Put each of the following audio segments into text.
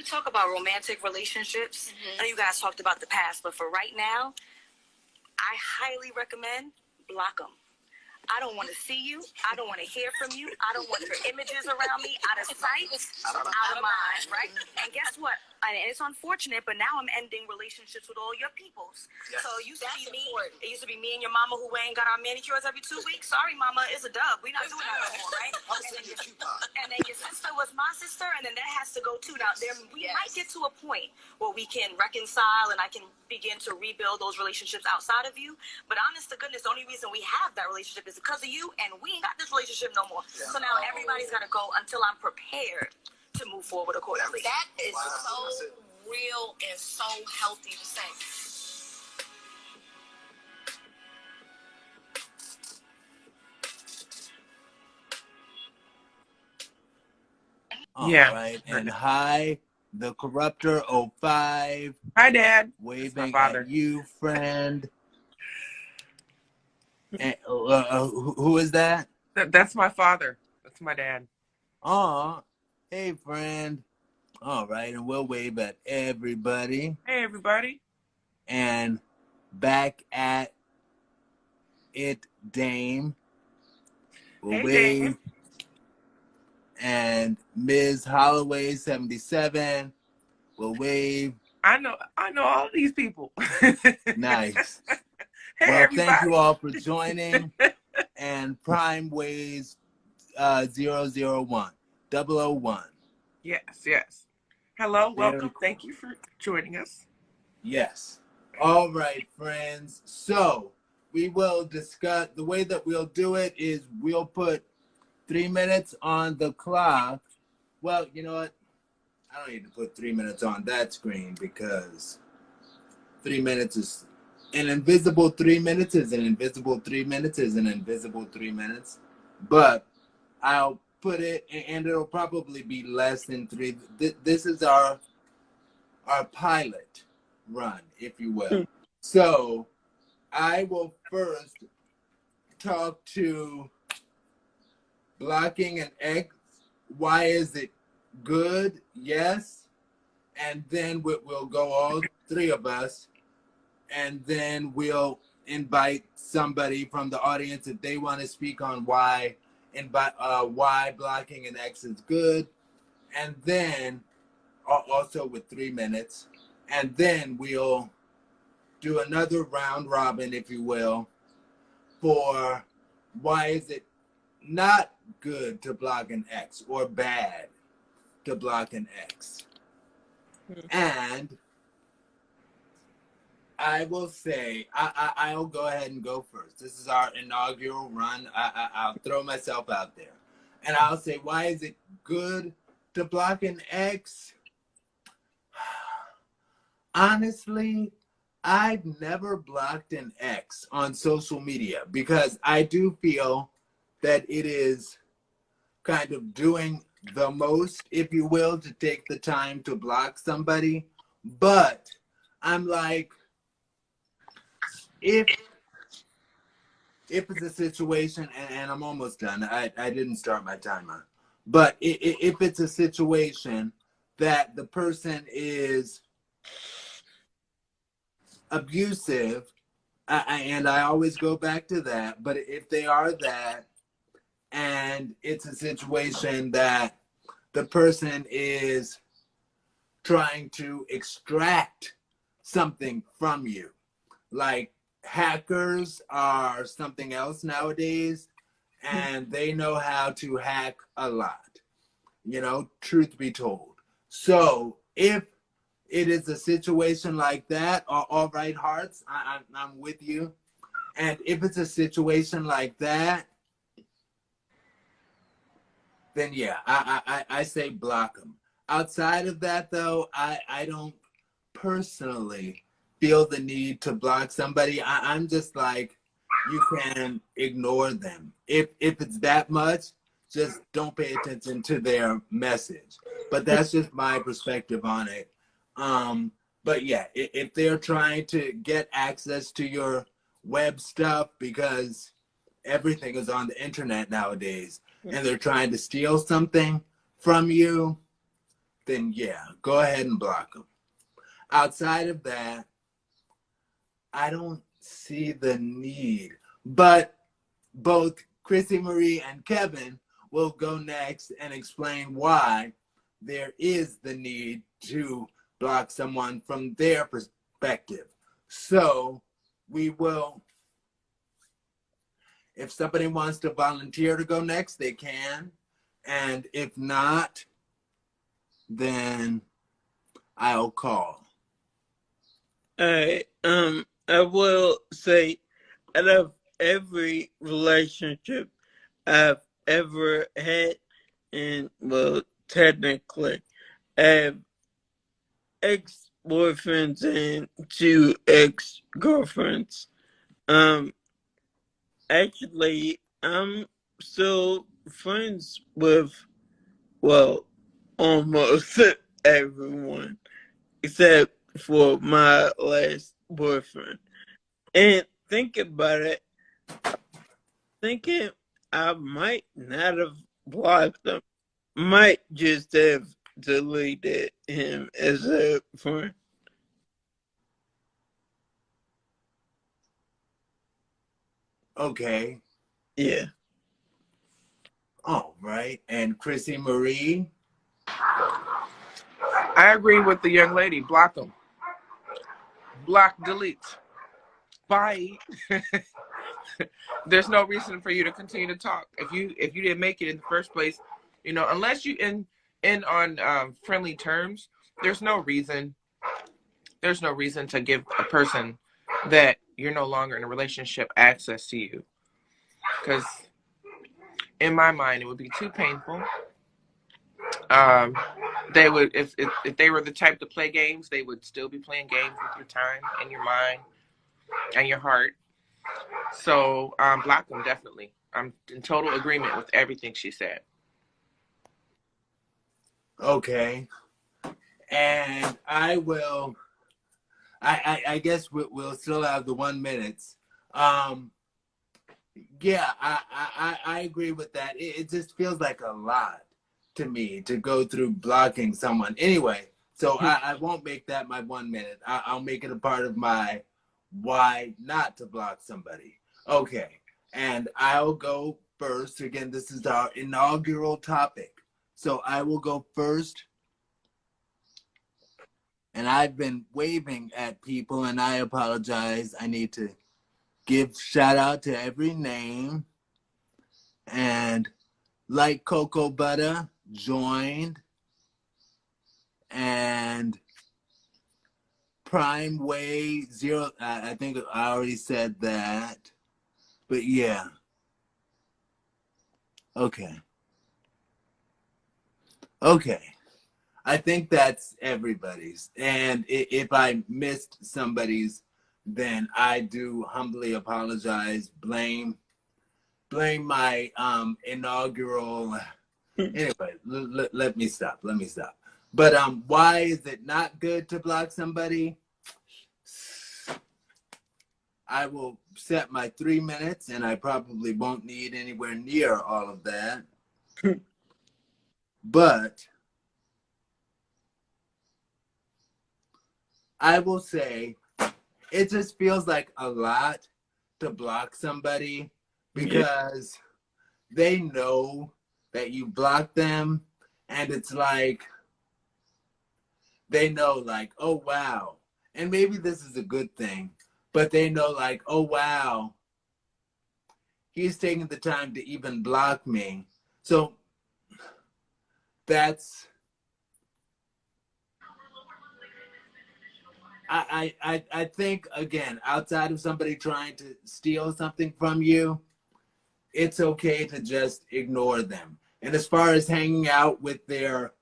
talk about romantic relationships. I know you guys talked about the past, but for right now, I highly recommend block them. I don't want to see you. I don't want to hear from you. I don't want your images around me, out of sight, out of mind, right? And guess what? And it's unfortunate, but now I'm ending relationships with all your peoples. Yes. So it used to be me and your mama who ain't got our manicures every 2 weeks. Sorry, mama, it's a dub. We're not doing that no more, right? And then your sister was my sister, and then that has to go too. Now, we might get to a point where we can reconcile and I can begin to rebuild those relationships outside of you. But honest to goodness, the only reason we have that relationship is because of you, and we ain't got this relationship no more. Yeah. So now everybody's got to go until I'm prepared to move forward accordingly. That is so real and so healthy to say. All right, and hi, the Corruptor 05. Hi, Dad. Waving at you, friend. And, who is that? That's my father. That's my dad. Aw, hey, friend. All right, and we'll wave at everybody. Hey, everybody. And back at it, Dame. We'll wave. Dame. And Ms. Holloway 77 will wave. I know all these people. Nice. Hey, well, everybody. Thank you all for joining. And Prime Waves 001. Yes. Hello, welcome. Thank you for joining us. Yes. All right, friends. So we will discuss, the way that we'll do it is we'll put 3 minutes on the clock. Well, you know what? I don't need to put 3 minutes on that screen because 3 minutes is an invisible 3 minutes is an invisible 3 minutes is an invisible 3 minutes. But I'll put it, and it'll probably be less than 3. This is our pilot run, if you will. So I will first talk to blocking an X. Why is it good? Yes. And then we'll go, all three of us, and then we'll invite somebody from the audience if they want to speak on why blocking an X is good. And then also with 3 minutes, and then we'll do another round robin, if you will, for why is it not good to block an X or bad to block an X. And I will say, I'll go ahead and go first. This is our inaugural run. I'll throw myself out there. And I'll say, why is it good to block an X? Honestly, I've never blocked an X on social media because I do feel that it is kind of doing the most, if you will, to take the time to block somebody. But I'm like, if it's a situation, and I'm almost done, I didn't start my timer, but if it's a situation that the person is abusive, and I always go back to that, but if they are that, and it's a situation that the person is trying to extract something from you, like hackers are something else nowadays, and they know how to hack a lot, truth be told. So if it is a situation like that, all right, hearts, I'm with you. And if it's a situation like that, then yeah, I say block them. Outside of that, though, I don't personally feel the need to block somebody. I'm just like, you can ignore them. If it's that much, just don't pay attention to their message. But that's just my perspective on it. But yeah, if they're trying to get access to your web stuff, because everything is on the internet nowadays, and they're trying to steal something from you, then yeah, go ahead and block them. Outside of that, I don't see the need. But both Chrissy Marie and Kevin will go next and explain why there is the need to block someone from their perspective. So we will, if somebody wants to volunteer to go next, they can. And if not, then I'll call. I will say, out of every relationship I've ever had, and well, technically, I have ex-boyfriends and 2 ex-girlfriends. Actually, I'm still friends with, well, almost everyone, except for my last boyfriend. And think about it, thinking I might not have blocked him, might just have deleted him as a friend. Okay. Yeah. All right. And Chrissy Marie? I agree with the young lady. Block them. Block, delete. Bye. There's no reason for you to continue to talk. If you didn't make it in the first place, you know, unless you in on friendly terms, there's no reason to give a person that you're no longer in a relationship access to you. Because in my mind, it would be too painful. They would, if they were the type to play games, they would still be playing games with your time and your mind and your heart. So block them, definitely. I'm in total agreement with everything she said. Okay. And I will, I guess we'll still have the 1 minute. Yeah, I agree with that. It just feels like a lot to me to go through blocking someone. Anyway, so I won't make that my 1 minute. I'll make it a part of my why not to block somebody. Okay, and I'll go first. Again, this is our inaugural topic. So I will go first. And I've been waving at people, and I apologize. I need to give shout out to every name. And like Cocoa Butter joined. And Prime Way Zero, I think I already said that. But yeah. Okay. Okay. I think that's everybody's. And if I missed somebody's, then I do humbly apologize. Blame my inaugural. Anyway, let me stop. But why is it not good to block somebody? I will set my 3 minutes, and I probably won't need anywhere near all of that. But I will say it just feels like a lot to block somebody because they know that you blocked them, and it's like they know like, oh wow, and maybe this is a good thing, but they know like, oh wow, he's taking the time to even block me. So that's I think, again, outside of somebody trying to steal something from you, it's okay to just ignore them. And as far as hanging out with their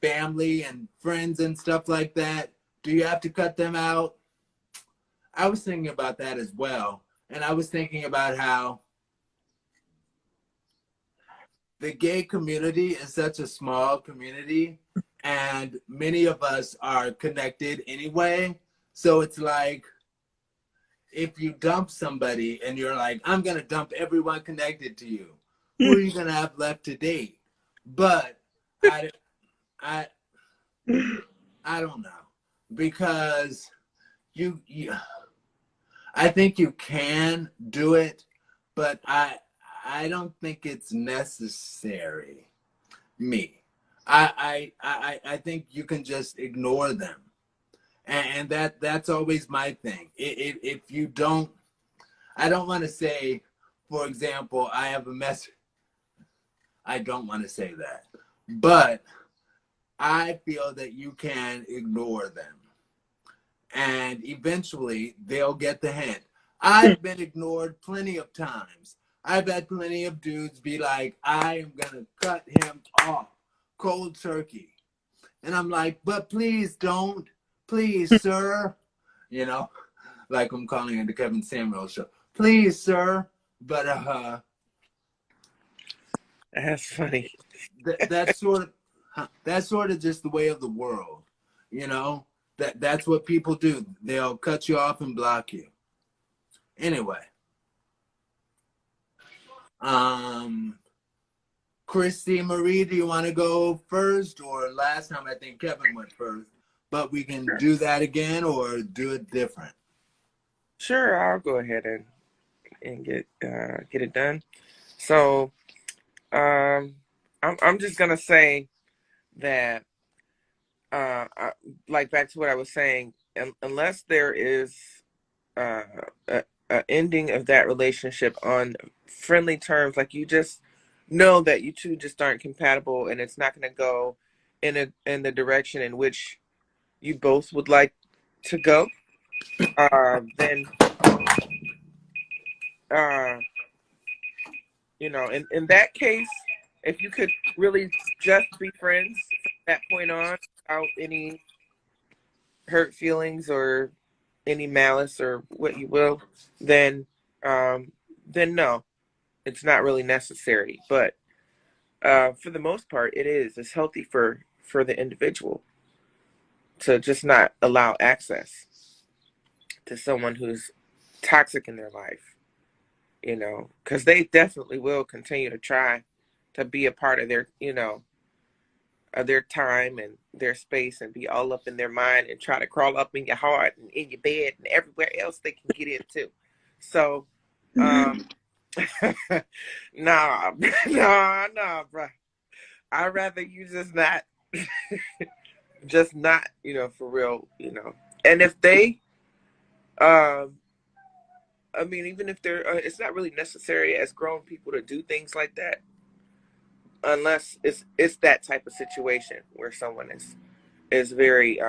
family and friends and stuff like that, do you have to cut them out? I was thinking about that as well. And I was thinking about how the gay community is such a small community, and many of us are connected anyway. So it's like, if you dump somebody and you're like, I'm going to dump everyone connected to you, who are you going to have left to date? But I don't know, because you I think you can do it, but I don't think it's necessary. Me, I think you can just ignore them, and that's always my thing. If you don't, I don't want to say, for example, I have a mess. I don't want to say that, but I feel that you can ignore them, and eventually they'll get the hint. I've been ignored plenty of times. I've had plenty of dudes be like, I am going to cut him off cold turkey. And I'm like, but please don't. Please, sir. You know, like I'm calling it the Kevin Samuel show. Please, sir. But That's funny. that's sort of just the way of the world. You know, that's what people do. They'll cut you off and block you. Anyway, Christy Marie, do you want to go first? Or last time I think Kevin went first, but we can do that again or do it different. Sure, I'll go ahead and get it done. So, I'm just gonna say that, like back to what I was saying, unless there is a ending of that relationship on friendly terms, like you just know that you two just aren't compatible, and it's not going to go in the direction in which you both would like to go, then in that case, if you could really just be friends from that point on without any hurt feelings or any malice or what you will, then no, it's not really necessary. But for the most part, it's healthy for the individual to just not allow access to someone who's toxic in their life, because they definitely will continue to try to be a part of their, of their time and their space and be all up in their mind and try to crawl up in your heart and in your bed and everywhere else they can get into. So, nah, bro. I'd rather you just not, for real, And if they, even if they're, it's not really necessary as grown people to do things like that, unless it's that type of situation where someone is very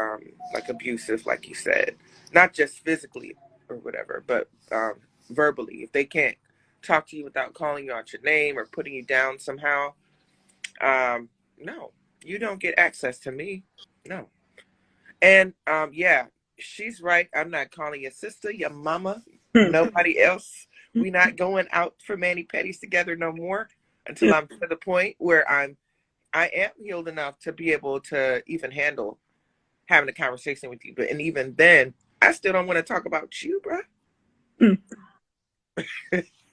like abusive, like you said, not just physically or whatever, but verbally. If they can't talk to you without calling you out your name or putting you down somehow, no, you don't get access to me. No. And yeah, she's right. I'm not calling your sister, your mama, nobody else. We not going out for mani-pedis together no more until I'm to the point where I am healed enough to be able to even handle having a conversation with you. And even then, I still don't want to talk about you, bro.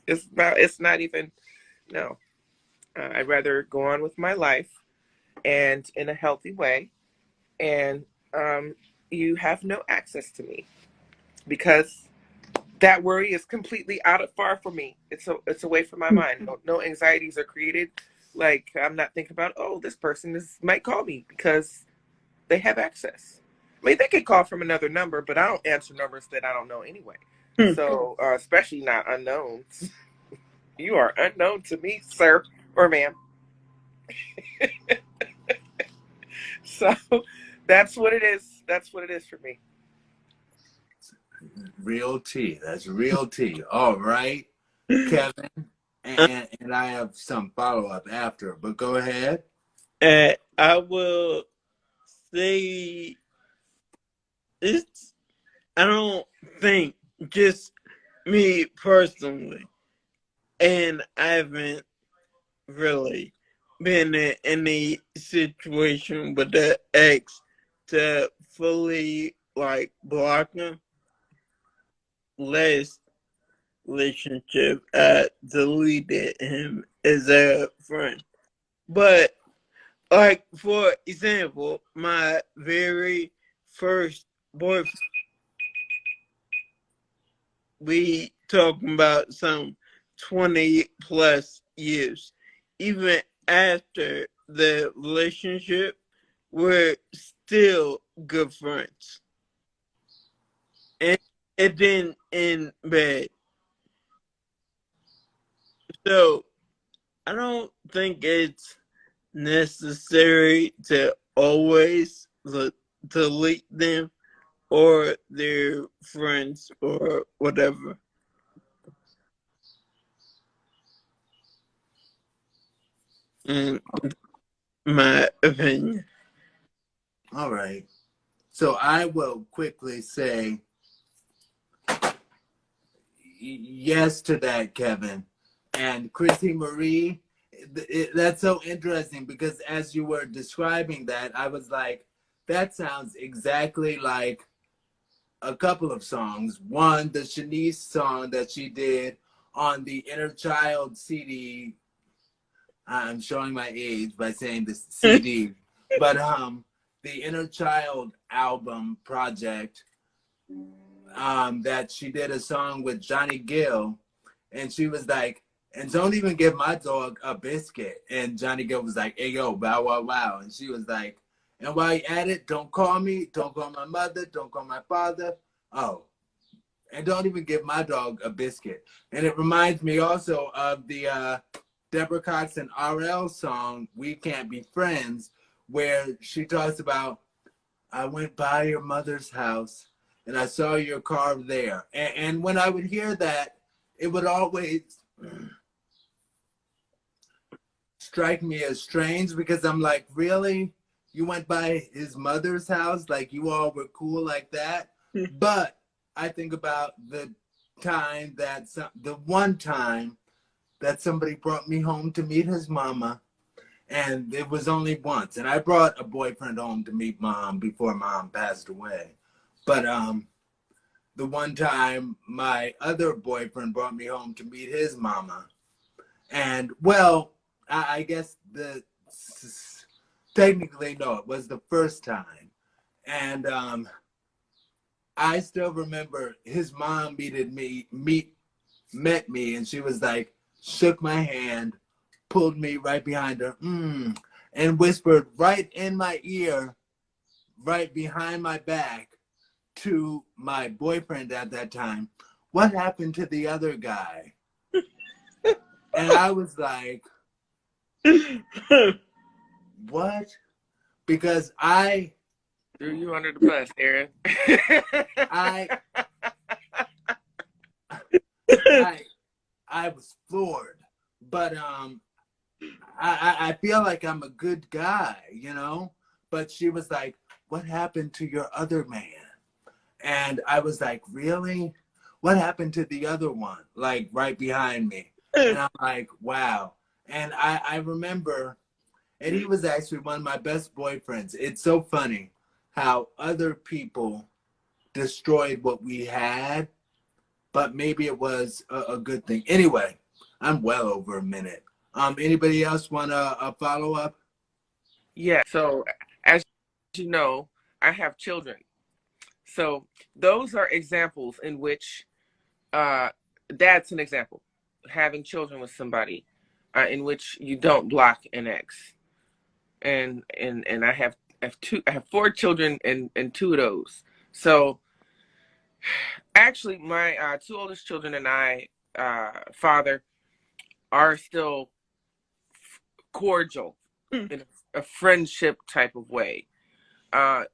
It's not even, no. I'd rather go on with my life and in a healthy way. And you have no access to me because that worry is completely far from me. It's away from my mind. No anxieties are created. Like, I'm not thinking about, oh, this person might call me because they have access. I mean, they could call from another number, but I don't answer numbers that I don't know anyway. So, especially not unknowns. You are unknown to me, sir or ma'am. So, that's what it is. That's what it is for me. Real tea. That's real tea. All right, Kevin. And I have some follow-up after, but go ahead. I will say I don't think, just me personally, and I haven't really been in any situation with the ex to fully block them. Last relationship, I deleted him as a friend. But like for example, my very first boyfriend, we talking about some 20 plus years. Even after the relationship, we're still good friends. And it didn't end bad. So I don't think it's necessary to always delete them or their friends or whatever. In my opinion. All right. So I will quickly say yes to that, Kevin. And Chrissy Marie, that's so interesting because as you were describing that, I was like, that sounds exactly like a couple of songs. One, the Shanice song that she did on the Inner Child CD. I'm showing my age by saying this CD, but the Inner Child album project, that she did a song with Johnny Gill, and she was like, and don't even give my dog a biscuit. And Johnny Gill was like, hey yo, bow wow wow. And she was like, and while you at it, don't call me, don't call my mother, don't call my father. Oh, and don't even give my dog a biscuit. And it reminds me also of the Deborah Cox and RL song, We Can't Be Friends, where she talks about, I went by your mother's house and I saw your car there. And when I would hear that, it would always strike me as strange because I'm like, really? You went by his mother's house? Like you all were cool like that? But I think about the time that the one time that somebody brought me home to meet his mama, and it was only once. And I brought a boyfriend home to meet mom before mom passed away. But the one time my other boyfriend brought me home to meet his mama, and well, I guess technically no, it was the first time, and I still remember his mom met me, and she was like, shook my hand, pulled me right behind her, and whispered right in my ear, right behind my back, to my boyfriend at that time, what happened to the other guy? And I was like, what? Because I Threw you under the bus, Aaron. I was floored, but I feel like I'm a good guy, you know. But she was like, "What happened to your other man?" And I was like, "Really? What happened to the other one?" Like right behind me, and I'm like, "Wow." And I remember, and he was actually one of my best boyfriends. It's so funny how other people destroyed what we had, but maybe it was a good thing. Anyway, I'm well over a minute. Anybody else want a follow up? Yeah. So, as you know, I have children. So those are examples in which that's an example, having children with somebody in which you don't block an ex. And I have I have 4 children and 2 of those. So actually my 2 oldest children and I father are still cordial in a friendship type of way.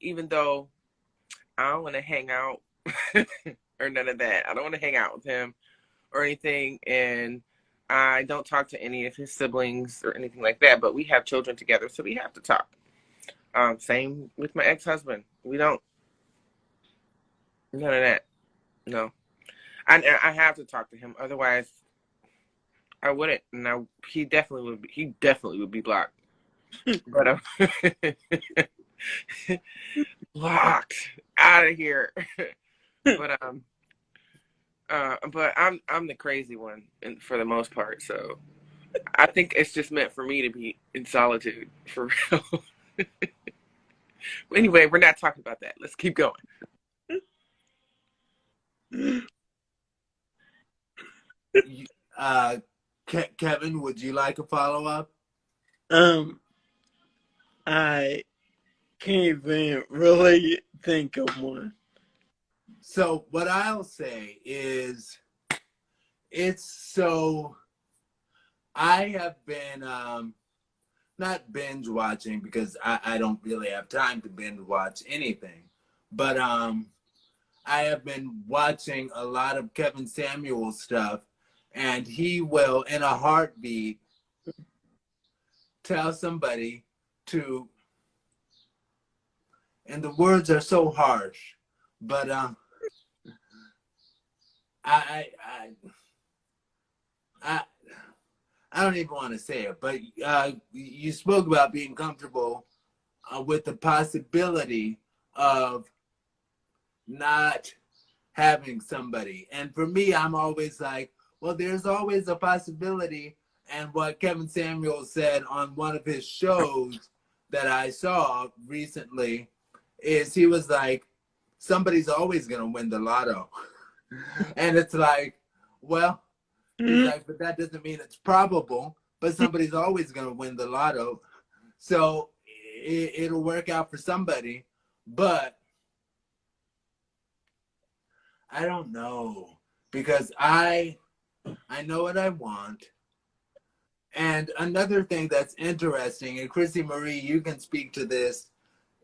Even though I don't want to hang out or none of that. I don't want to hang out with him or anything. And I don't talk to any of his siblings or anything like that. But we have children together, so we have to talk. Same with my ex-husband. We don't. None of that. No. I have to talk to him. Otherwise, I wouldn't. And he definitely would be. He definitely would be blocked. But blocked out of here. But I'm the crazy one for the most part. So I think it's just meant for me to be in solitude, for real. Anyway, we're not talking about that. Let's keep going. Kevin, would you like a follow-up? I can't even really think of one. So what I'll say is, I have been not binge watching because I don't really have time to binge watch anything, but I have been watching a lot of Kevin Samuels stuff, and he will, in a heartbeat, tell somebody to, and the words are so harsh, but I don't even want to say it, but you spoke about being comfortable with the possibility of not having somebody. And for me, I'm always like, well, there's always a possibility. And what Kevin Samuels said on one of his shows that I saw recently is he was like, somebody's always going to win the lotto. And it's like, well, he's like, but that doesn't mean it's probable, but somebody's always going to win the lotto. So it'll work out for somebody, but I don't know, because I know what I want. And another thing that's interesting, and Chrissy Marie, you can speak to this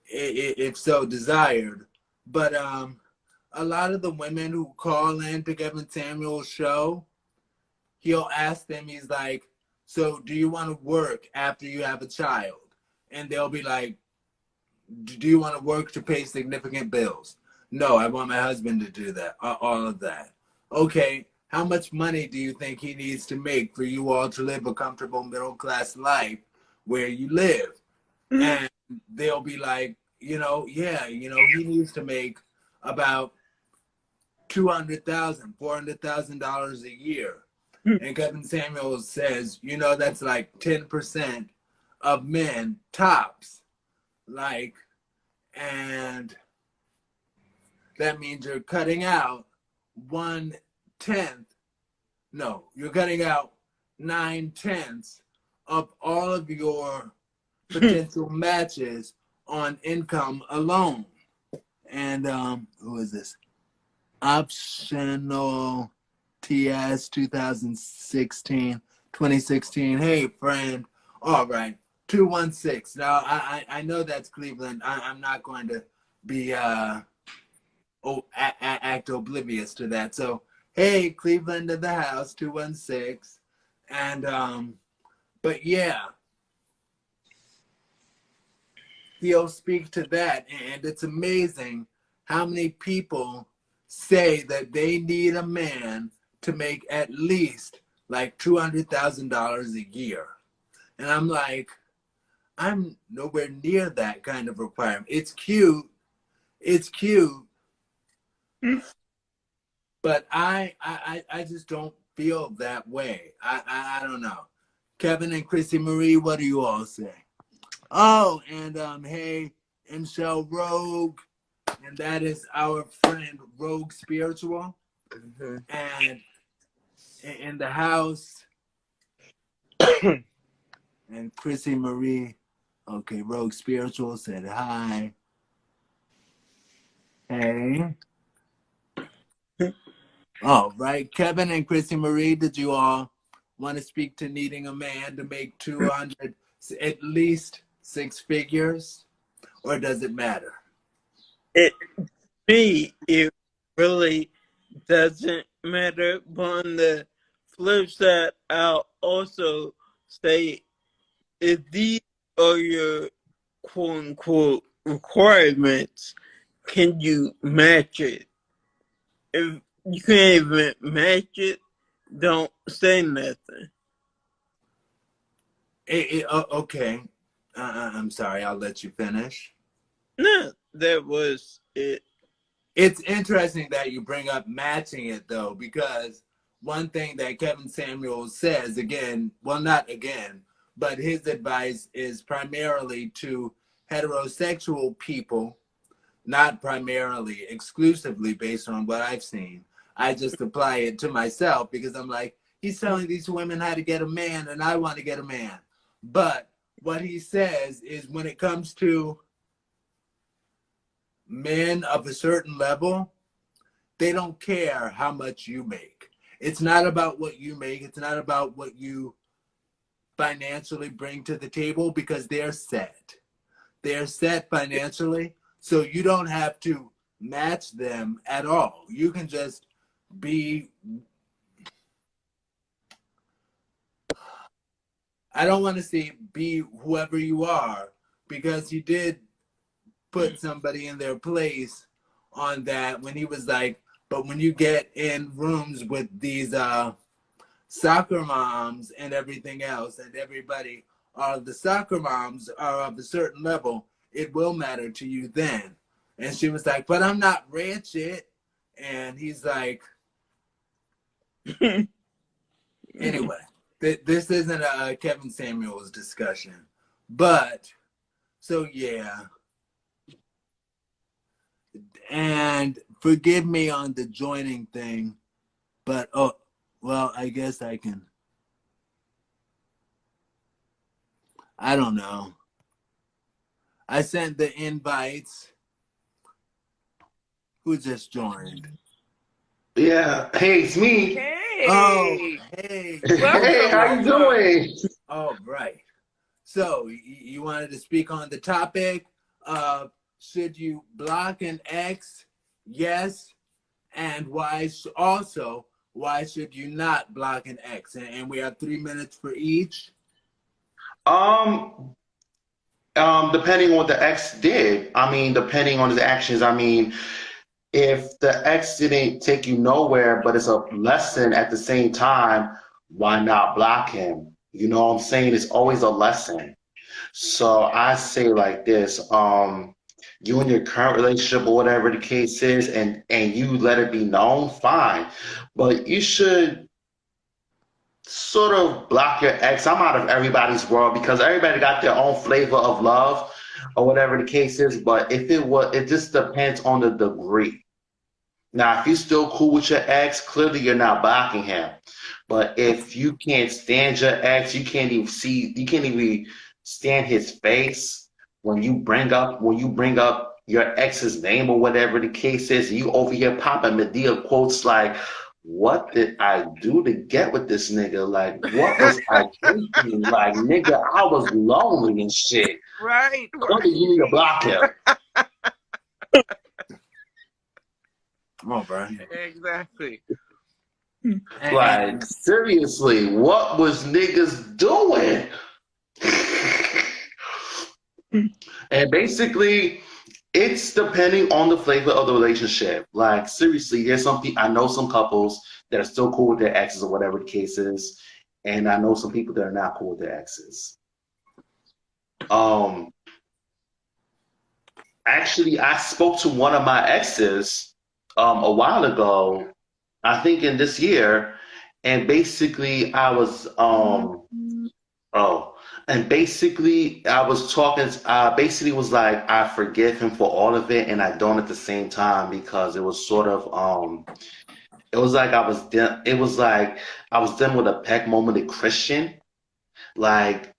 if so desired, but a lot of the women who call in to Kevin Samuels' show, he'll ask them, he's like, so do you want to work after you have a child? And they'll be like, do you want to work to pay significant bills? No, I want my husband to do that, all of that. Okay, how much money do you think he needs to make for you all to live a comfortable middle-class life where you live? And they'll be like, he needs to make about $200,000, $400,000 a year. And Kevin Samuels says, that's like 10% of men tops. Like, and that means you're cutting out 1/10. No, you're cutting out 9/10 of all of your potential matches on income alone. And who is this? Optional TS 2016. Hey, friend. All right. 216. Now, I know that's Cleveland. I'm not going to be act oblivious to that. So, hey, Cleveland in the house, 216. And, but yeah, he'll speak to that. And it's amazing how many people say that they need a man to make at least like $200,000 a year. And I'm like, I'm nowhere near that kind of requirement. It's cute. But I just don't feel that way. I don't know. Kevin and Chrissy Marie, what do you all say? Oh, and hey, Michelle Rogue, and that is our friend Rogue Spiritual. Mm-hmm. And in the house, and Chrissy Marie, okay, Rogue Spiritual said hi. Hey. All right, Kevin and Chrissy Marie, did you all want to speak to needing a man to make 200, at least 6 figures, or does it matter? It really doesn't matter. But on the flip side, I'll also say if these are your quote unquote requirements, can you match it? If you can't even match it, don't say nothing. Okay. I'm sorry, I'll let you finish. No, that was it. It's interesting that you bring up matching it, though, because one thing that Kevin Samuels says again, well, not again, but his advice is primarily to heterosexual people, not primarily, exclusively based on what I've seen. I just apply it to myself because I'm like, he's telling these women how to get a man and I want to get a man. But what he says is when it comes to men of a certain level, they don't care how much you make. It's not about what you make. It's not about what you financially bring to the table because they're set. They're set financially, so you don't have to match them at all. You can just be, I don't want to say be whoever you are, because he did put somebody in their place on that when he was like, but when you get in rooms with these soccer moms and everything else, and everybody, the soccer moms are of a certain level, it will matter to you then. And she was like, but I'm not rich yet. And he's like, anyway, this isn't a Kevin Samuels discussion. But, so yeah. And forgive me on the joining thing, but, oh, well, I guess I can. I don't know. I sent the invites. Who just joined? Yeah. Hey, it's me. Hey. Oh, hey. Hey, how you doing? All right. So you wanted to speak on the topic of should you block an ex? Yes. And why? Also, why should you not block an ex? And we have 3 minutes for each. Depending on what the ex did. I mean, depending on his actions. I mean, if the ex didn't take you nowhere, but it's a lesson at the same time, why not block him? You know what I'm saying? It's always a lesson. So I say like this, you and your current relationship or whatever the case is, and you let it be known, fine. But you should sort of block your ex. I'm out of everybody's world because everybody got their own flavor of love or whatever the case is. But if it just depends on the degree. Now, if you're still cool with your ex, clearly you're not blocking him. But if you can't stand your ex, you can't even stand his face when you bring up your ex's name or whatever the case is, you over here popping Medea quotes like, what did I do to get with this nigga? Like, what was I thinking? Like, nigga, I was lonely and shit. Right. Clearly, you need to block him. Come on, bro. Exactly. Like, seriously, what was niggas doing? And basically, it's depending on the flavor of the relationship. Like, seriously, there's some people, I know some couples that are still cool with their exes or whatever the case is, and I know some people that are not cool with their exes. Actually, I spoke to one of my exes a while ago, I think in this year, and basically I was basically I was talking, basically was like, I forgive him for all of it, and I don't at the same time, because it was sort of, it was like I was dealing with a peck moment of Christian. Like,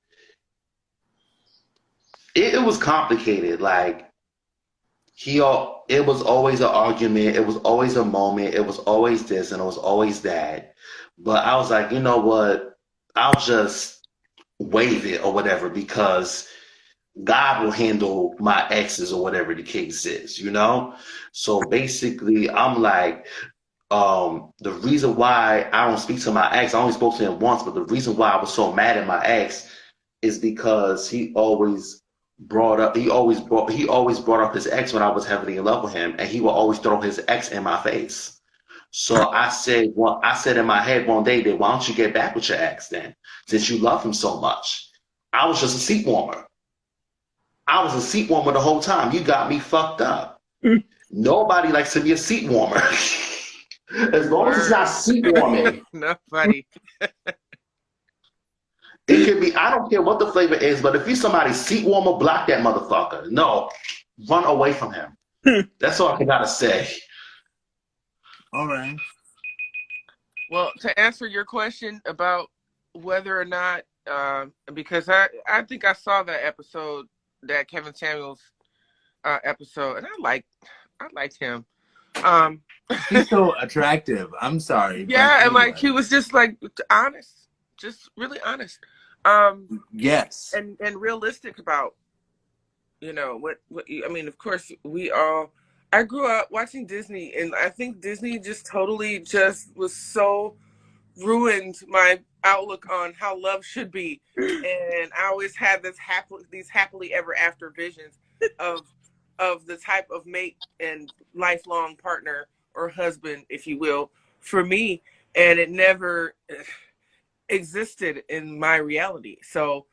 it was complicated. Like, it was always an argument, it was always a moment, it was always this, and it was always that. But I was like, you know what, I'll just waive it or whatever, because God will handle my exes or whatever the case is, you know? So basically, I'm like, the reason why I don't speak to my ex, I only spoke to him once, but the reason why I was so mad at my ex is because he always brought up his ex when I was heavily in love with him, and he would always throw his ex in my face. So I said in my head one day that, why don't you get back with your ex then, since you love him so much? I was just a seat warmer. I was a seat warmer the whole time. You got me fucked up. Nobody likes to be a seat warmer. As long as it's not seat warming, Not funny. It could be, I don't care what the flavor is, but if he's somebody's seat warmer, block that motherfucker. No, run away from him. That's all I gotta say. All right. Well, to answer your question about whether or not, because I think I saw that episode, that Kevin Samuels episode, and I liked him. He's so attractive. I'm sorry. Yeah, and anyway. like he was just like honest, just really honest. Yes. And realistic about, you know, what I mean. Of course, I grew up watching Disney, and I think Disney just totally just was so ruined my outlook on how love should be. And I always had these happily ever after visions of the type of mate and lifelong partner or husband, if you will, for me, and it never existed in my reality. So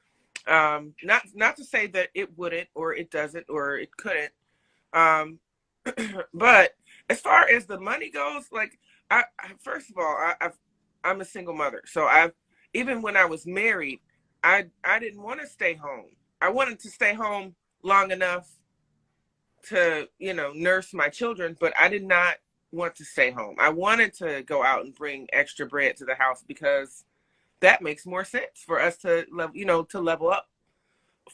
not to say that it wouldn't or it doesn't or it couldn't, but as far as the money goes, like first of all, I'm a single mother, so even when I was married, I didn't want to stay home. I wanted to stay home long enough to, you know, nurse my children, but I did not want to stay home. I wanted to go out and bring extra bread to the house because that makes more sense for us to level up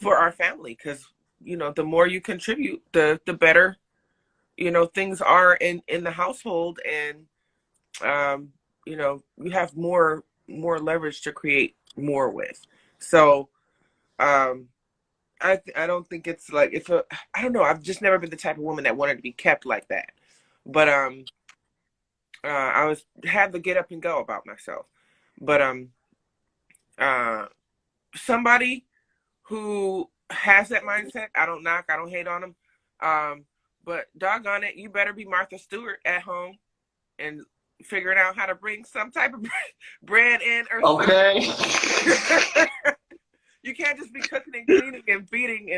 for our family. Because, you know, the more you contribute, the better, you know, things are in the household, and you know, you have more leverage to create more with. So I don't think it's like, I don't know. I've just never been the type of woman that wanted to be kept like that. But I had the get up and go about myself. But somebody who has that mindset, I don't knock, I don't hate on them. But doggone it, you better be Martha Stewart at home and figuring out how to bring some type of bread in. Or Okay. You can't just be cooking and cleaning and feeding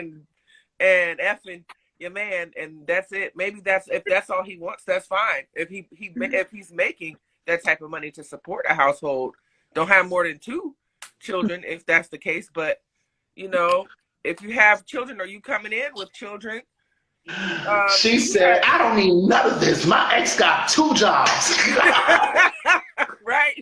and effing your man, and that's it. Maybe if that's all he wants, that's fine. If he's making that type of money to support a household, don't have more than 2 children if that's the case. But, you know, if you have children or you coming in with children, she said, I don't need none of this. My ex got 2 jobs. Right?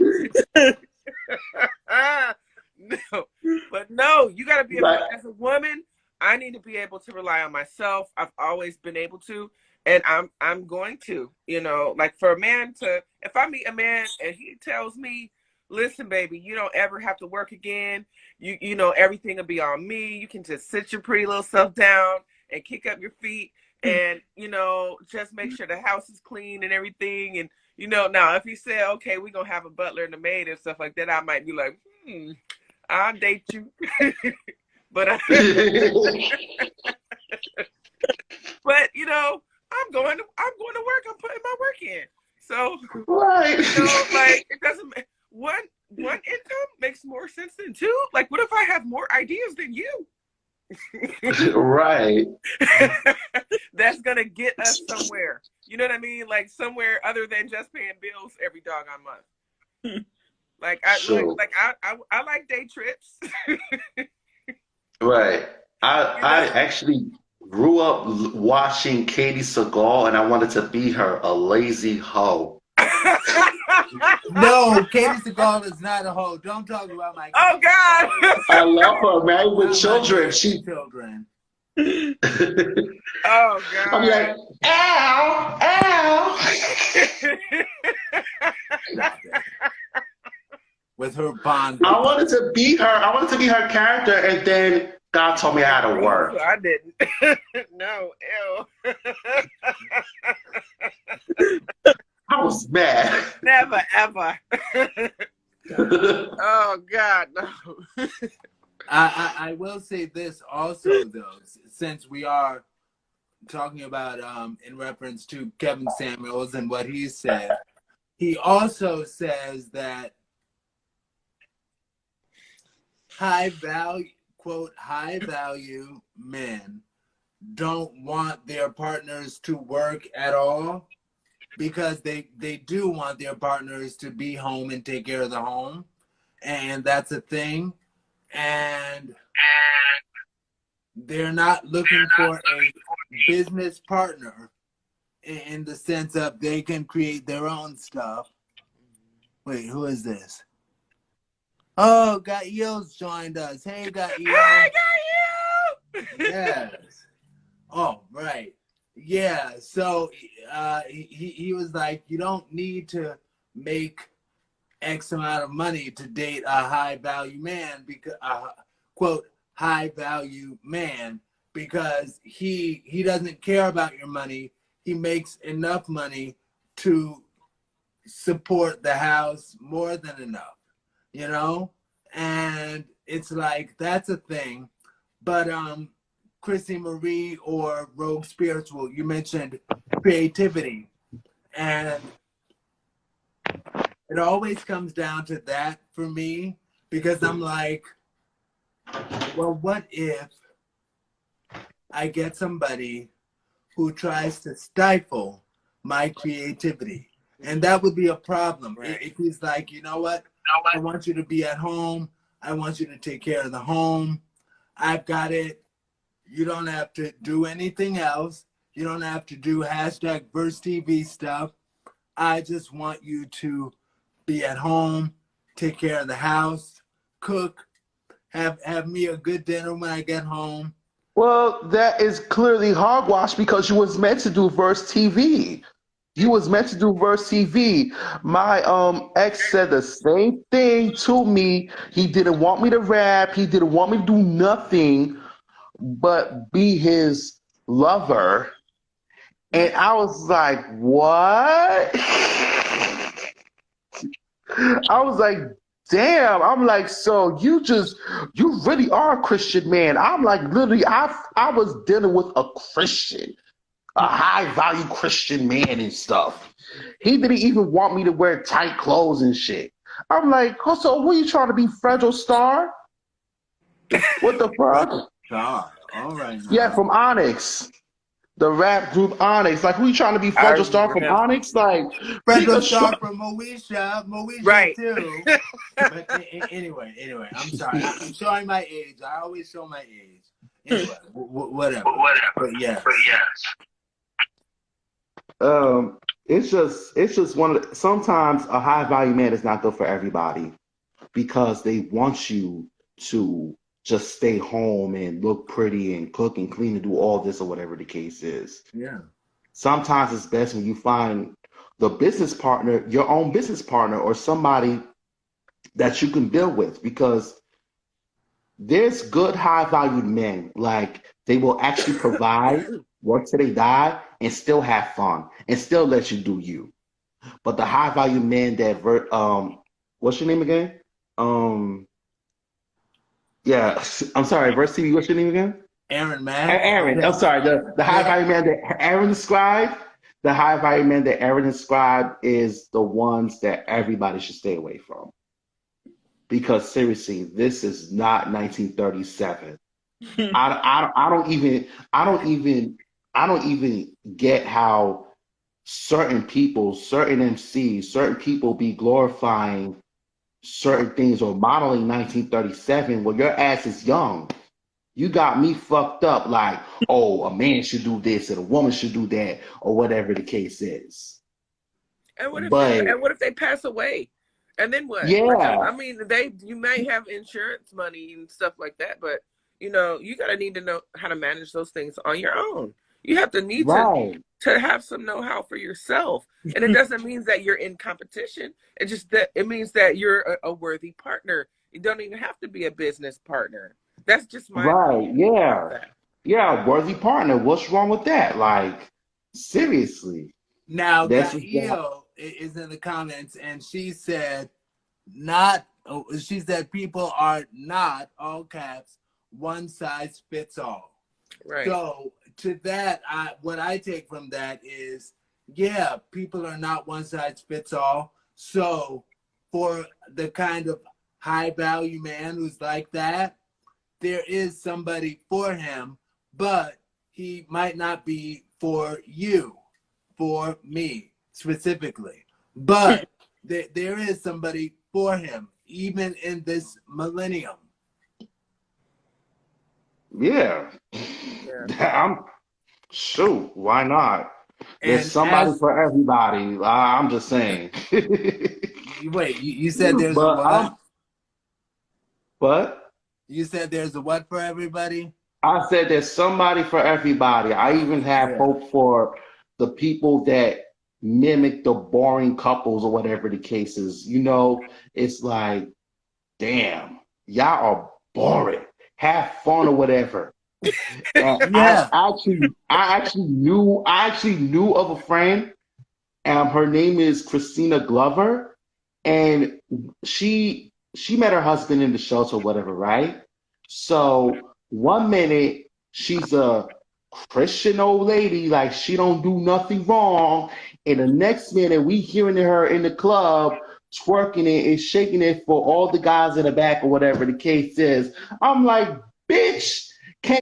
No, you got to be as a woman. I need to be able to rely on myself. I've always been able to, and I'm going to, you know, like for a man if I meet a man and he tells me, listen, baby, you don't ever have to work again. You know, everything will be on me. You can just sit your pretty little self down and kick up your feet and, you know, just make sure the house is clean and everything. And, you know, now if he said, okay, we're going to have a butler and a maid and stuff like that, I might be like, I'll date you. But but, you know, I'm going to work. I'm putting my work in. So, right. You know, like, it doesn't, one income makes more sense than 2. Like, what if I have more ideas than you? Right. That's gonna get us somewhere. You know what I mean? Like somewhere other than just paying bills every doggone month. Like I like day trips. Right. I actually grew up watching Katie Seagal, and I wanted to be her, a lazy hoe. No, Katie Seagal is not a hoe. Don't talk about my. Oh God! I love her, married with children. Children. Oh God! I'm like, ow, ow. With her bond. I wanted to be her character, and then God told me how to work. I didn't. No, ew. I was mad. Never ever. Oh God, no. I will say this also though, since we are talking about in reference to Kevin Samuels and what he said, he also says that high value men don't want their partners to work at all. because they do want their partners to be home and take care of the home, and that's a thing. And they're not looking for a business partner in the sense of they can create their own stuff. Wait, who is this? Oh, Gaio's joined us. Hey, Gaio. I got you. Yes. Oh, right. Yeah. So he was like, you don't need to make X amount of money to date a high value man because quote high value man because he doesn't care about your money. He makes enough money to support the house, more than enough, you know? And it's like that's a thing. But Chrissy Marie or Rogue Spiritual, you mentioned creativity. And it always comes down to that for me because I'm like, well, what if I get somebody who tries to stifle my creativity? And that would be a problem. Right. If he's like, you know what? I want you to be at home. I want you to take care of the home. I've got it. You don't have to do anything else. You don't have to do hashtag Verse TV stuff. I just want you to be at home, take care of the house, cook, have me a good dinner when I get home. Well, that is clearly hogwash because you was meant to do Verse TV. You was meant to do Verse TV. My ex said the same thing to me. He didn't want me to rap. He didn't want me to do nothing but be his lover. And I was like, what? I was like, damn. I'm like, so you really are a Christian man. I'm like, literally, I was dealing with a Christian, a high value Christian man and stuff. He didn't even want me to wear tight clothes and shit. I'm like, oh, so what are you trying to be, Fragile Star? What the fuck? God, all right. Now. Yeah, from Onyx. The rap group Onyx. Like, who you trying to be, Fragile Star from Onyx? Like, Fragile Star from Moesha Right. too. But anyway, I'm sorry. I'm showing my age. I always show my age. Anyway, whatever. But yes. It's just one of the, sometimes a high value man is not good for everybody because they want you to just stay home and look pretty and cook and clean and do all this or whatever the case is. Yeah. Sometimes it's best when you find the business partner, your own business partner, or somebody that you can build with, because there's good high valued men, like they will actually provide, work till they die, and still have fun and still let you do you. But the high value men that what's your name again? Yeah, I'm sorry, Verse TV, what's your name again? Aaron, man. Aaron, I'm sorry, the high value man that Aaron described, the high value man that Aaron described is the ones that everybody should stay away from. Because seriously, this is not 1937. I don't even get how certain people, certain MCs, certain people be glorifying certain things or modeling 1937 when your ass is young. You got me fucked up like, oh, a man should do this and a woman should do that or whatever the case is. And what if they pass away? And then what? Yeah. I mean, you may have insurance money and stuff like that, but you gotta need to know how to manage those things on your own. You have to need to have some know-how for yourself. And it doesn't mean that you're in competition. It just that it means that you're a worthy partner. You don't even have to be a business partner. That's just my opinion. Yeah, worthy partner. What's wrong with that? Like, seriously. Now, Gaio is in the comments, and she said, people are not, all caps, one size fits all. Right. So to that, what I take from that is, yeah, people are not one size fits all. So for the kind of high value man who's like that, there is somebody for him, but he might not be for you, for me. specifically. But there is somebody for him, even in this millennium. Yeah. I'm shoot. Why not? There's And somebody as for everybody. I'm just saying. wait, you said there's a but what? but You said there's a what for everybody? I said there's somebody for everybody. I even have Yeah. hope for the people that mimic the boring couples or whatever the case is. You know, it's like, damn, y'all are boring. Have fun or whatever. And Yeah. I actually knew of a friend. Her name is Christina Glover, and she met her husband in the shelter or whatever, right? So one minute she's a Christian old lady, like she don't do nothing wrong, and the next minute we hearing her in the club twerking it and shaking it for all the guys in the back or whatever the case is. I'm like, bitch, can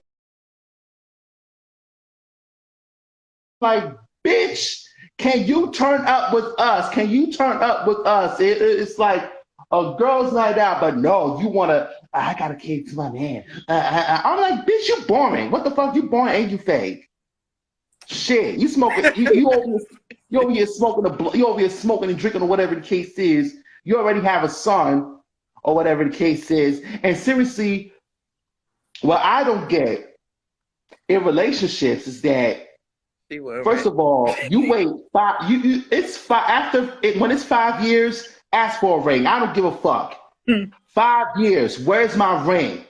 like, bitch, can you turn up with us? Can you turn up with us? It's like a girl's night out, but no, you want to, I got to cave to my man. I'm like, bitch, you boring. What the fuck? You boring and you fake. Shit, you smoking, you over here smoking, you over here smoking and drinking or whatever the case is. You already have a son or whatever the case is. And seriously, what I don't get in relationships is that first of all, you wait five. It's five after it, when it's 5 years. Ask for a ring. I don't give a fuck. 5 years. Where's my ring?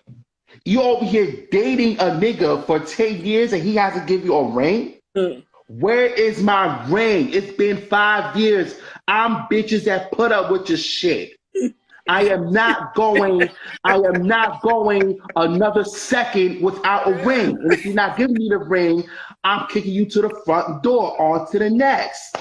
You over here dating a nigga for 10 years and he has to give you a ring? Where is my ring? It's been 5 years. I'm bitches that put up with your shit. I am not going another second without a ring. And if you're not giving me the ring, I'm kicking you to the front door, on to the next.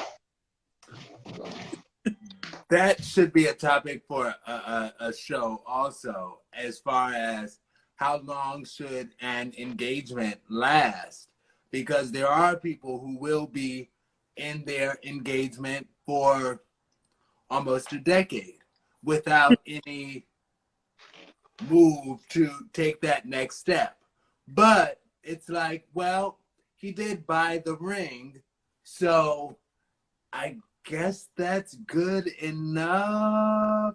That should be a topic for a show also, as far as how long should an engagement last? Because there are people who will be in their engagement for almost a decade without any move to take that next step. But it's like, well, he did buy the ring, so I guess that's good enough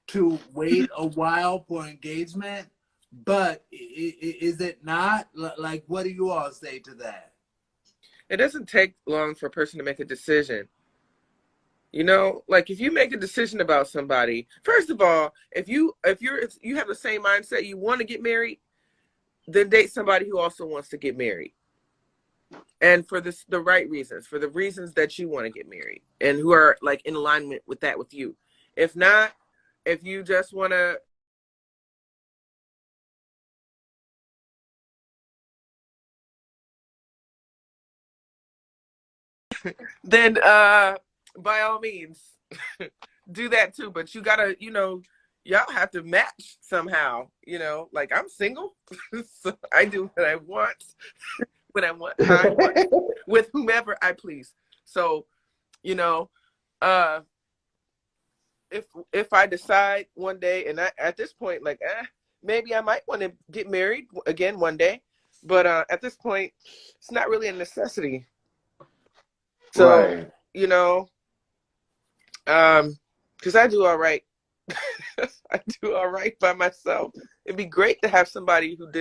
to wait a while for engagement. But is it not? Like, what do you all say to that? It doesn't take long for a person to make a decision. You know, like if you make a decision about somebody, first of all, if you have the same mindset, you want to get married, then date somebody who also wants to get married. And for the right reasons, for the reasons that you want to get married and who are like in alignment with that with you. If not, if you just want to then by all means do that too. But you gotta, y'all have to match somehow, like I'm single, so I do what I want when I want, how I want, with whomever I please. So, if I decide one day, and at this point, like, maybe I might want to get married again one day, but at this point, it's not really a necessity. So, Right. because I do all right. I do all right by myself. It'd be great to have somebody who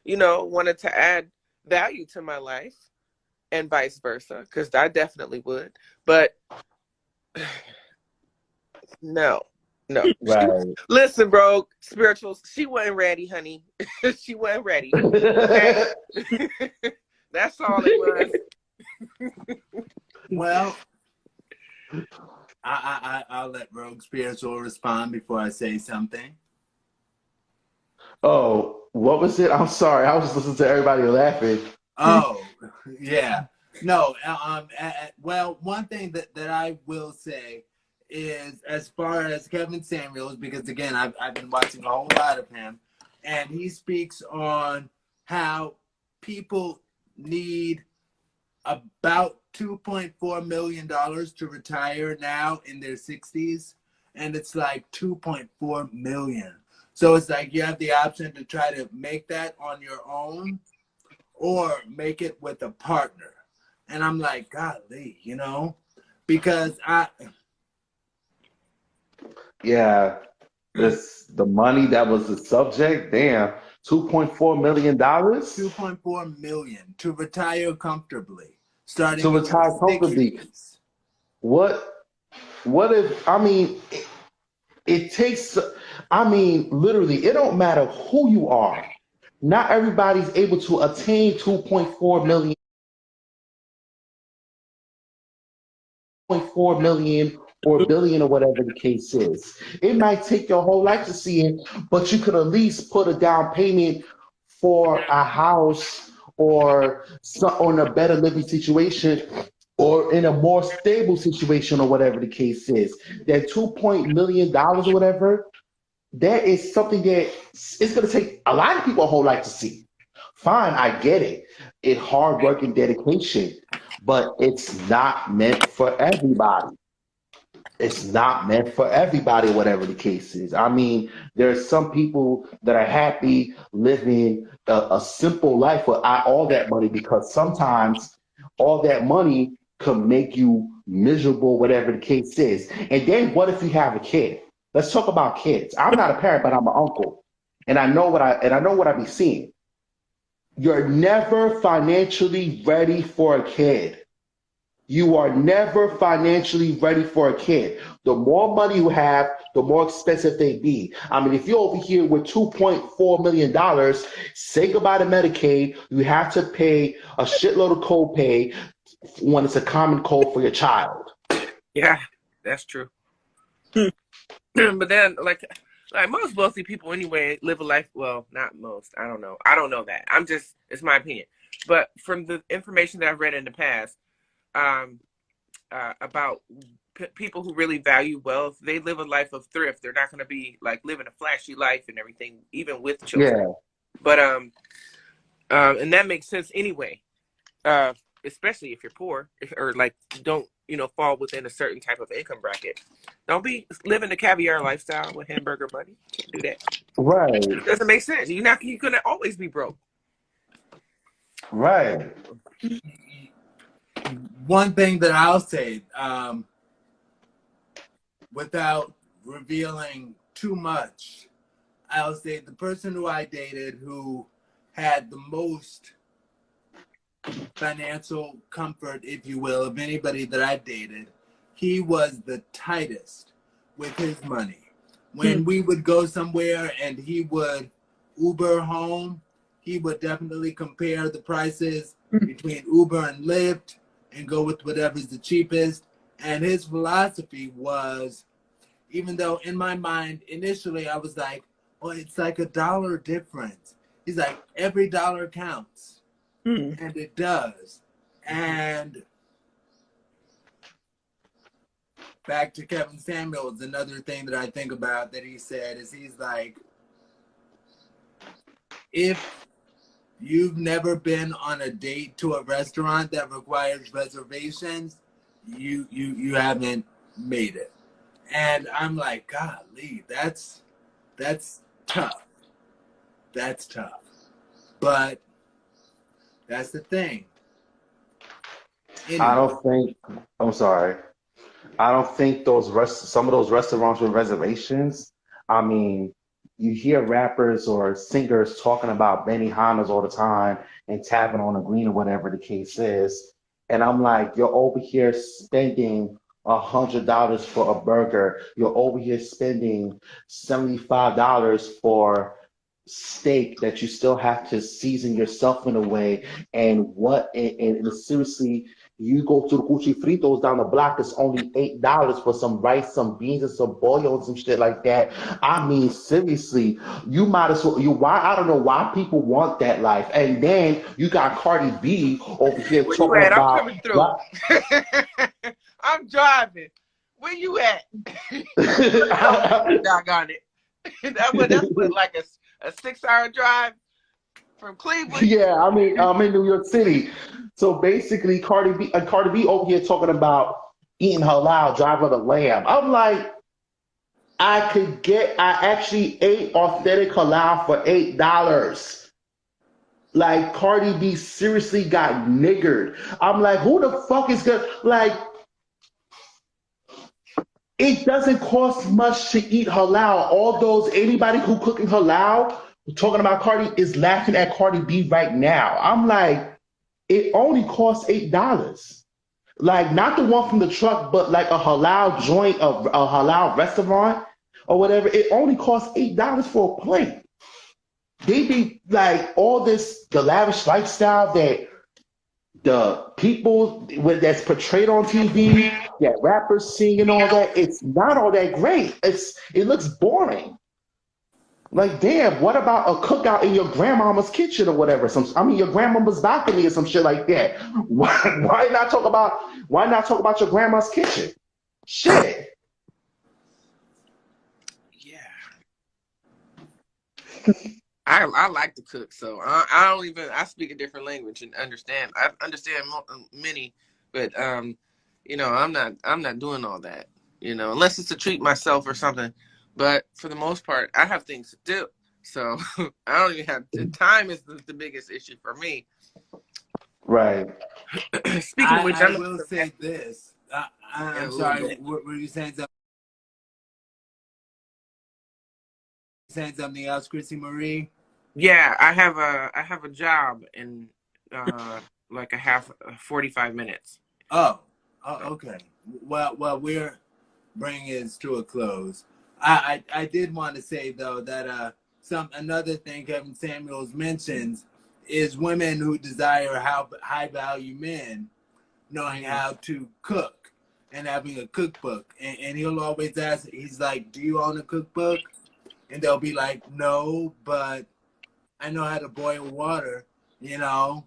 wanted to add value to my life, and vice versa, because I definitely would. But no. Right. Listen, bro, spirituals, she wasn't ready, honey. She wasn't ready. Okay? That's all it was. Well, I'll let Rogue Spiritual respond before I say something. Oh, what was it? I'm sorry. I was listening to everybody laughing. Oh, yeah. No, well, one thing that I will say is, as far as Kevin Samuels, because again, I've been watching a whole lot of him, and he speaks on how people need about $2.4 million to retire now in their 60s, and it's like $2.4 million. So it's like you have the option to try to make that on your own or make it with a partner. And I'm like, golly, you know, because the money that was the subject, damn, $2.4 million $2.4 million to retire comfortably, starting to in retire your comfortably. 60s. What if, I mean, it takes, I mean, literally, it don't matter who you are. Not everybody's able to attain 2.4 million, or billion or whatever the case is. It might take your whole life to see it, but you could at least put a down payment for a house or on a better living situation or in a more stable situation or whatever the case is. That $2 million or whatever, that is something that it's going to take a lot of people a whole life to see. Fine, I get it. It's hard work and dedication, but it's not meant for everybody. It's not meant for everybody, whatever the case is. I mean, there's some people that are happy living a simple life without all that money, because sometimes all that money can make you miserable, whatever the case is. And then what if you have a kid? Let's talk about kids. I'm not a parent, but I'm an uncle, and I know what I be seeing. You're never financially ready for a kid. You are never financially ready for a kid. The more money you have, the more expensive they be. I mean, if you're over here with $2.4 million, say goodbye to Medicaid. You have to pay a shitload of copay when it's a common cold for your child. Yeah, that's true. But then, like most wealthy people anyway live a life. Well, not most. I don't know that. It's my opinion. But from the information that I've read in the past, about people who really value wealth, they live a life of thrift. They're not going to be like living a flashy life and everything, even with children. Yeah. But and that makes sense anyway. Especially if you're poor, or like don't fall within a certain type of income bracket. Don't be living the caviar lifestyle with hamburger money. Can't do that. Right. It doesn't make sense. You're gonna always be broke. Right. One thing that I'll say, without revealing too much, I'll say the person who I dated who had the most financial comfort, if you will, of anybody that I dated, he was the tightest with his money. When we would go somewhere and he would Uber home, he would definitely compare the prices between Uber and Lyft and go with whatever's the cheapest. And his philosophy was, even though in my mind initially I was like, oh, it's like $1 difference. He's like, every dollar counts. And it does. And back to Kevin Samuels, another thing that I think about that he said is, he's like, if you've never been on a date to a restaurant that requires reservations, you haven't made it. And I'm like, golly, that's tough. That's tough. But that's the thing. Anyway. I don't think some of those restaurants with reservations, I mean, you hear rappers or singers talking about Benihanas all the time and tapping on a green or whatever the case is. And I'm like, you're over here spending $100 for a burger. You're over here spending $75 for steak that you still have to season yourself in a way. And seriously, you go to the Gucci Fritos down the block, it's only $8 for some rice, some beans, and some boyo and some shit like that. I mean, seriously, you might as well, I don't know why people want that life. And then you got Cardi B over here talking about. I'm coming through. I'm driving. Where you at? Doggone it. That's what, like a 6-hour drive. from Cleveland. Yeah, I mean, I'm in New York City. So basically, Cardi B over here talking about eating halal, driver the lamb. I'm like, I actually ate authentic halal for $8. Like, Cardi B seriously got niggered. I'm like, who the fuck is gonna, like, it doesn't cost much to eat halal. All those, anybody who cooking halal, talking about Cardi, is laughing at Cardi B right now. I'm like, it only costs $8. Like, not the one from the truck, but like a halal joint, a halal restaurant or whatever. It only costs $8 for a plate. They be like all this, the lavish lifestyle that the people that's portrayed on TV, yeah, rappers sing and all that. It's not all that great. It looks boring. Like, damn, what about a cookout in your grandmama's kitchen or whatever? Your grandmama's balcony or some shit like that. Why not talk about your grandma's kitchen? Shit. Yeah. I like to cook, so I don't even, I speak a different language and understand. I understand many, but I'm not doing all that, unless it's to treat myself or something. But for the most part, I have things to do, so I don't even have time. Is the biggest issue for me. Right. Speaking of which, I will say this. I'm sorry. Were you saying something? Saying something else, Chrissy Marie? Yeah, I have a job in like 45 minutes. Oh, okay. Well, we're bringing this to a close. I did want to say though that another thing Kevin Samuels mentions is women who desire high value men knowing how to cook and having a cookbook. And he'll always ask, he's like, do you own a cookbook? And they'll be like, no, but I know how to boil water, And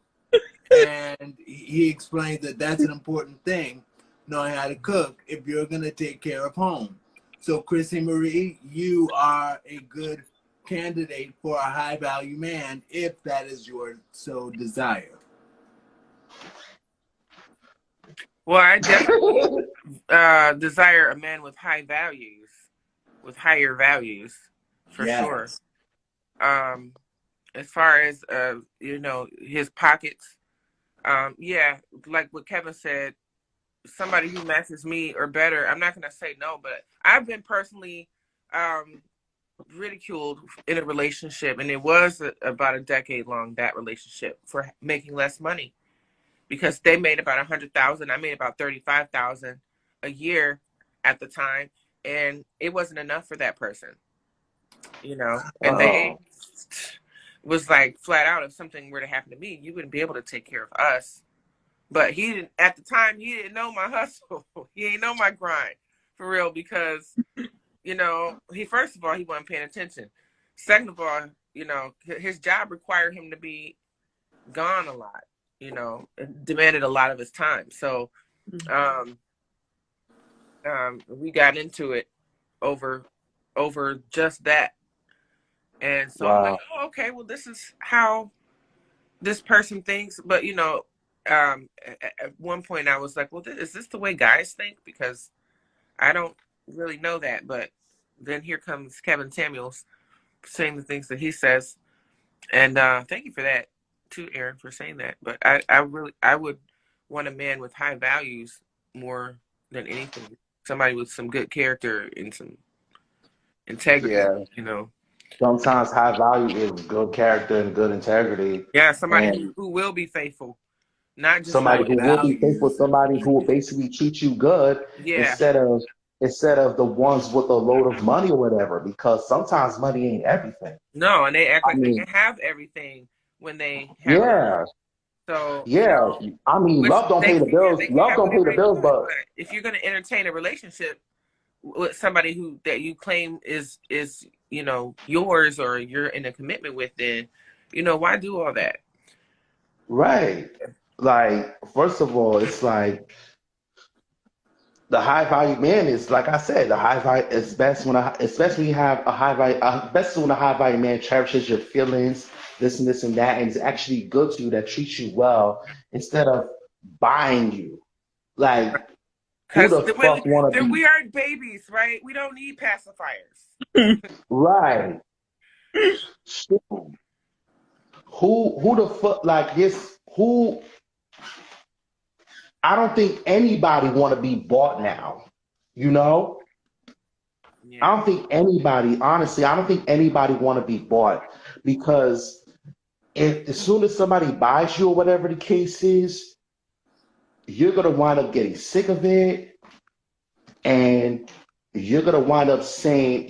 he explains that that's an important thing, knowing how to cook if you're going to take care of home. So, Chrissy Marie, you are a good candidate for a high value man if that is your so desire. Well, I definitely desire a man with high values, with higher values, for sure. As far as his pockets, yeah, like what Kevin said, somebody who matches me or better, I'm not gonna say no, but I've been personally ridiculed in a relationship, and it was about a decade long, that relationship, for making less money, because they made about 100,000, I made about 35,000 a year at the time, and it wasn't enough for that person, and they was like, flat out, if something were to happen to me, you wouldn't be able to take care of us. But he didn't, at the time, he didn't know my hustle. He ain't know my grind, for real, because, he, first of all, he wasn't paying attention. Second of all, his job required him to be gone a lot, it demanded a lot of his time. So we got into it over just that. And so I'm like, oh, okay, well, this is how this person thinks. But, at one point I was like, well, is this the way guys think? Because I don't really know that. But then here comes Kevin Samuels saying the things that he says. And thank you for that, too, Aaron, for saying that. But I would want a man with high values more than anything. Somebody with some good character and some integrity, Sometimes high value is good character and good integrity. Yeah, somebody who will be faithful, not just somebody who will be faithful, somebody who will basically treat you good, instead of the ones with a load of money or whatever. Because sometimes money ain't everything. No, and they act like they can have everything when they have. So love don't pay the bills. Love don't pay the bills, but if you're gonna entertain a relationship with somebody that you claim is yours, or you're in a commitment with, then why do all that? Right. Like, first of all, it's like the high value man is like I said, the high value is best when especially when you have a high value, best when a high value man cherishes your feelings, this and that, and is actually good to you, that treats you well instead of buying you. Like, who Because the fuck want to be we aren't babies, right? We don't need pacifiers. right? Shit. Who the fuck like this? Who? I don't think anybody want to be bought now. You know, Yeah. I don't think anybody. Honestly, I don't think anybody want to be bought because if as soon as somebody buys you or whatever the case is, you're gonna wind up getting sick of it, and you're gonna wind up saying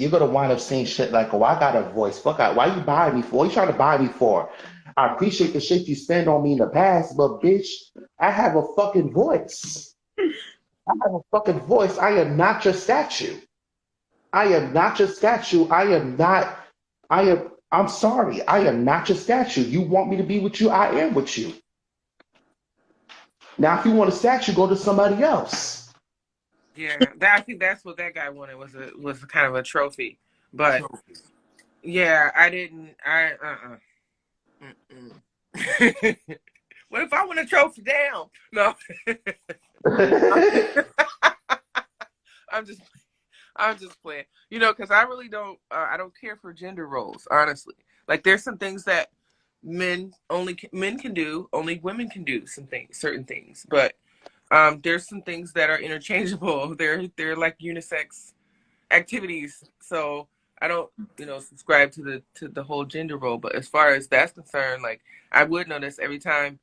shit like, "Oh, I got a voice. Fuck out. Why you buying me for? What you trying to buy me for? I appreciate the shit you spend on me in the past, but bitch, I have a fucking voice. I have a fucking voice. I am not your statue. I am not your statue. I'm sorry. I am not your statue. You want me to be with you? I am with you. Now, if you want a statue, go to somebody else." Yeah, I think that's what that guy wanted was kind of a trophy. But yeah, I didn't. What if I want a trophy down? No, I'm just playing. You know, because I really don't. I don't care for gender roles, honestly. Like, there's some things that men can do, only women can do certain things. But there's some things that are interchangeable. They're like unisex activities. So I don't, subscribe to the whole gender role. But as far as that's concerned, like, I would notice every time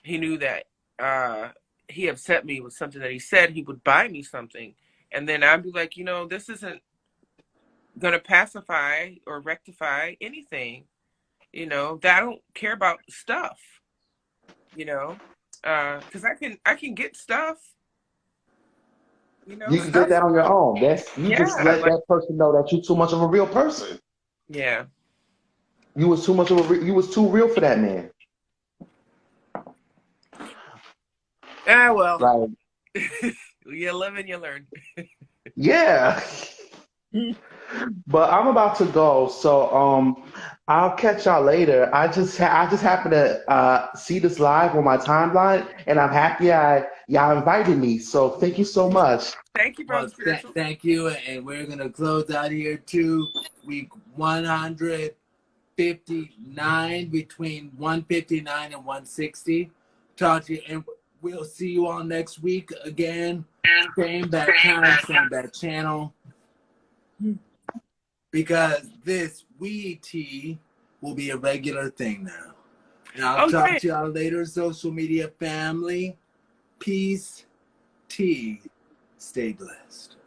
he knew that he upset me with something that he said, he would buy me something. And then I'd be like, this isn't going to pacify or rectify anything, that I don't care about stuff, because I can get stuff, You can get that on your own. Just let that person know that you're too much of a real person. Yeah. You was too real for that man. Well, like, you live and you learn. Yeah. But I'm about to go, so I'll catch y'all later. I just happened to see this live on my timeline, and I'm happy y'all invited me. So thank you so much. Thank you, brother. Thank you, and we're gonna close out here too. Week 159 between 159 and 160. Talk to you, and we'll see you all next week again. Same bad time, same bad channel. Because this wee tea will be a regular thing now. And I'll talk to y'all later, social media family. Peace, tea, stay blessed.